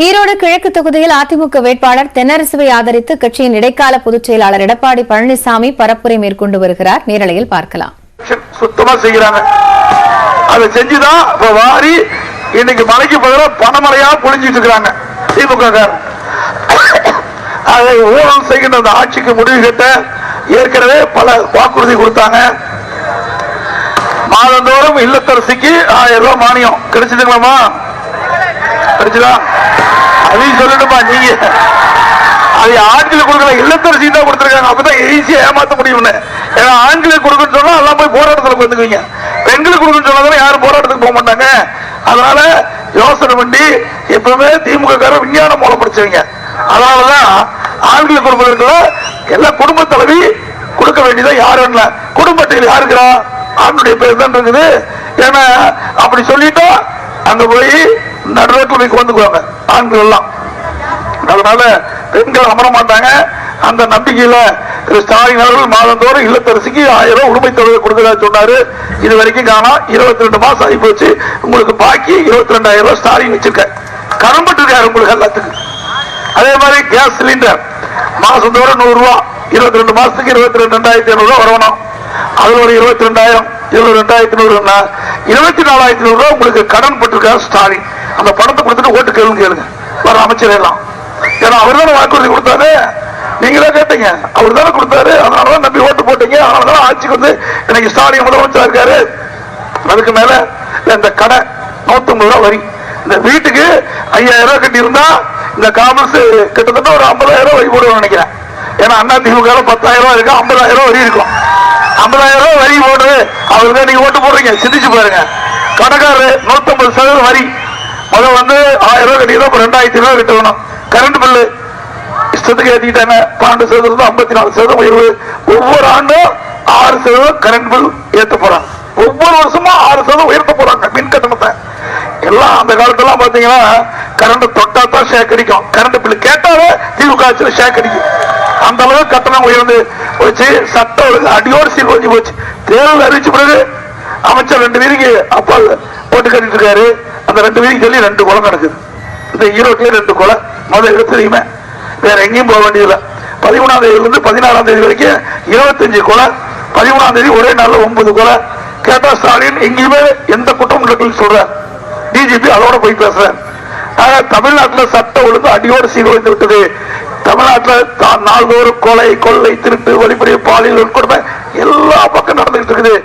ஈரோடு கிழக்கு தொகுதியில் அதிமுக வேட்பாளர் தென்னரசுவை ஆதரித்து கட்சியின் இடைக்கால பொதுச் செயலாளர் எடப்பாடி பழனிசாமி பரப்புரை மேற்கொண்டு வருகிறார். நேரலையில் பார்க்கலாம். சுத்தமா செய்யறாங்க. அதை செஞ்சுதான் வாரி இன்னைக்கு மலைக்கு பதிலாக பணமழையா பொழிஞ்சிட்டு இருக்கிறாங்க திமுக. அதை ஊழல் செய்கின்ற அந்த ஆட்சிக்கு முடிவு கட்ட ஏற்கனவே பல வாக்குறுதி கொடுத்தாங்க. மாதந்தோறும் இல்லத்தரசிக்கு 1000 ரூபாய் மானியம் கிடைச்சதுங்களாமா? கிடைச்சதா? அதையும் சொல்லணுமா? நீங்க அது ஆண்களுக்கு கொடுக்கல, இல்லத்தரசி தான் கொடுத்துருக்காங்க. அப்பதான் ஈஸியா ஏமாத்த முடியும்னு. ஏன்னா ஆண்களுக்கு கொடுக்கணும்னு சொன்னா எல்லாம் போய் போராட்டத்தில் வந்துக்குவீங்க. பெண்களுக்கு கொடுக்கணும்னு சொன்னா யாரும் போராட்டத்துக்கு போக மாட்டாங்க. அதனால யோசனை பண்ணி எப்பவுமே திமுக காரர் விஞ்ஞானம் மூலம் படிச்சவங்க. அதனாலதான் ஆண்களுக்கு கொடுப்பதற்கு எல்லாம் குடும்ப தலைவி கொடுக்க வேண்டியதா யாரும் இல்ல. குடும்பத்தில் யாருக்கிறா ஆணுடைய பேர் தான் இருக்குது. ஏன்னா அப்படி சொல்லிட்டா அங்க போய் நடுரோட்டில் வந்துக்குவாங்க ஆண்கள் எல்லாம். அதனால பெண்கள் அமர மாட்டாங்க. அந்த நம்பிக்கையில ஸ்டாலின் அவர்கள் மாதந்தோறும் இல்லத்தரசிக்கு 1000 ரூபாய் உரிமை தொகை கொடுக்கிறதா சொன்னாரு. இது வரைக்கும் காணோம். 22 மாசம் ஆகி போச்சு. உங்களுக்கு பாக்கி 22,000 ரூபாய் ஸ்டாலின் வச்சிருக்க கடன்பட்டு இருக்காரு உங்களுக்கு எல்லாத்துக்கும். அதே மாதிரி கேஸ் சிலிண்டர் மாசந்தோறும் 100 ரூபாய், 22 மாசத்துக்கு 22,500 ரூபாய் வரணும். அதுல ஒரு 22,000, இதுல 2,100, 24,100 ரூபாய் உங்களுக்கு கடன் பட்டிருக்காரு ஸ்டாலின். அந்த பணத்தை கொடுத்துட்டு ஓட்டு கேளுங்க வர அமைச்சர் எல்லாம். ஏன்னா அவர் தானே வாக்குறுதி கொடுத்தாரு, நீங்களே கேட்டீங்க. அவர் தானே கொடுத்தாரு, அதனாலதான் நம்பி ஓட்டு போட்டீங்க. அதனாலதான் ஆட்சிக்கு வந்து இன்னைக்கு ஸ்டாலின் முதலமைச்சர் இருக்காரு. அதுக்கு மேல இந்த கடை 150 ரூபாய் வரி, இந்த வீட்டுக்கு 5000 ரூபாய் கட்டி இருந்தா இந்த காமர்ஸ் கிட்டத்தட்ட ஒரு 50,000 வரி போடுவோம் நினைக்கிறேன். ஏன்னா அண்ணா திமுக 10,000 ரூபாய் இருக்கு, 50,000 வரி இருக்கும். 50,000 வரி போடுறது அவருக்கு நீங்க ஓட்டு போடுறீங்க. சிந்திச்சு பாருங்க. கடைக்காரரு 150% வரி. முதல் வந்து 1000 ரூபாய் கட்டிதான் 2,000 ரூபாய் கட்டணும். கரண்ட் பில்லு இஷ்டத்துக்கு ஏற்றிட்டாங்க. 12% 54% உயர்வு. ஒவ்வொரு ஆண்டும் 6% கரண்ட் பில் ஏற்ற போறாங்க. ஒவ்வொரு வருஷமும் 6% உயர்த்த போறாங்க மின் கட்டணத்தை. எல்லாம் அந்த காலத்துல பாத்தீங்கன்னா கரண்ட் தொட்டா தான் ஷேக் அடிக்கும். கரண்ட் பில் கேட்டாலே திமுக ஆட்சியில் ஷேக் அடிக்கும். அந்த அளவுக்கு கட்டணம் உயர்ந்து போச்சு. சட்டம் ஒழுங்கு அடியோடு சீர்குலைஞ்சு போச்சு. தேர்தல் அறிவிச்ச பிறகு அமைச்சர் 2 வீதிக்கு அப்பா போட்டு கட்டிட்டு இருக்காரு. அந்த 2 வீதிக்கு சொல்லி 2 கொலை நடக்குது. இந்த ஈரோட்டிலே 2 கொலை முதல் எடுத்துலையுமே. வேற எங்கேயும் போக வேண்டியதில்லை. 13ஆம் தேதியிலிருந்து 16ஆம் தேதி வரைக்கும் 25 கொலை. 13ஆம் தேதி ஒரே நாள்ல 9 கொலை. கேட்டா ஸ்டாலின் எங்கேயுமே எந்த குற்றம் நடக்கல சொல்ற. டிஜிபி அதோட போய் பேசுற. தமிழ்நாட்டில் சட்ட ஒழுங்கு அடியோடு சீர்குலைந்து விட்டது. தமிழ்நாட்டில் நாள்தோறும் கொலை, கொள்ளை, திருட்டு, வழிமுறை, பாலியல் கொடுமை எல்லா பக்கம் நடந்துகிட்டு இருக்குது.